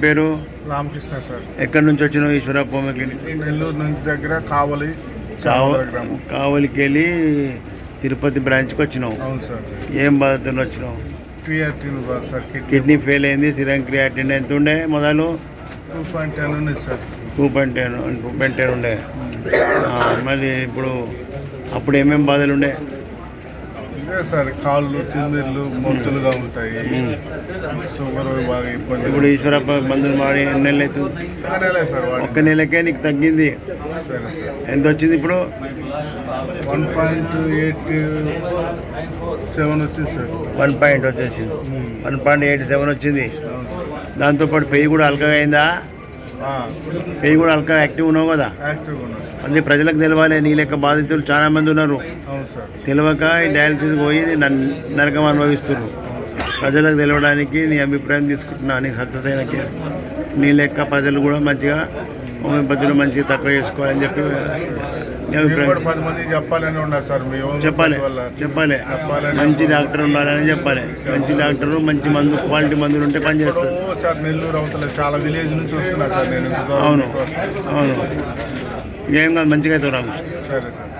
పేరు రామకృష్ణ సార్. ఎక్కడి నుంచి వచ్చినావు? ఈశ్వరప్ప హోమియో క్లినిక్ నెల్లూరు నుంచి దగ్గర కావలి గ్రామం. కావలికి వెళ్ళి తిరుపతి బ్రాంచ్కి వచ్చినావు. అవును సార్. ఏం బాధతో వచ్చినావు? Creatine sir. కిడ్నీ ఫెయిల్ అయింది. సిరం క్రియాటిన్ ఎంత ఉండే మొదలు? 2.10 ఉంది సార్. 2.10 ఉండే. మళ్ళీ ఇప్పుడు అప్పుడు ఏమేమి బాధలు ఉండే? ఇదే సార్, కాళ్ళు తిమ్మిర్లు మొత్తులుగా ఉంటాయి. షుగర్ బాగా ఇబ్బంది. ఇప్పుడు ఈశ్వరప్ప మందులు వాడి ఎన్ని నెలలు అవుతుంది? సార్ ఒక్క నెలకే నీకు తగ్గింది. ఎంత వచ్చింది ఇప్పుడు? 1.87 వచ్చింది సార్. 1 వచ్చేసింది. 1.87 వచ్చింది. దాంతోపాటు పెయ్యి కూడా అల్కగా అయిందా? పెయ్యి కూడా అల్కగా యాక్టివ్ ఉన్నావు కదా? యాక్టివ్గా ఉన్నాను. అదే ప్రజలకు తెలవాలి. నీ లెక్క బాధితులు చాలా మంది ఉన్నారు. అవును సార్. తెలియక ఈ డయాలసిస్ పోయి నరకం అనుభవిస్తున్నారు. ప్రజలకు తెలవడానికి నీ అభిప్రాయం తీసుకుంటున్నా. నీ సక్సెస్ అయిన కేసు. నీ లెక్క ప్రజలు కూడా మంచిగా హోమియోపతిలో మంచిగా తక్కువ చేసుకోవాలని చెప్పి నీ అభిప్రాయం. 10 మందికి చెప్పాలని ఉన్నారు సార్. మీ చెప్పాలి. మంచి డాక్టర్ ఉండాలని చెప్పాలి. మంచి డాక్టరు, మంచి మందు, క్వాలిటీ మందులు ఉంటే పనిచేస్తారు సార్. నెల్లూరు అవతల చాలా విలేజ్ నుంచి వస్తున్నా సార్ నేను. అవును. ఏం కాదు, మంచిగా అవుతావు రాము. సరే సార్.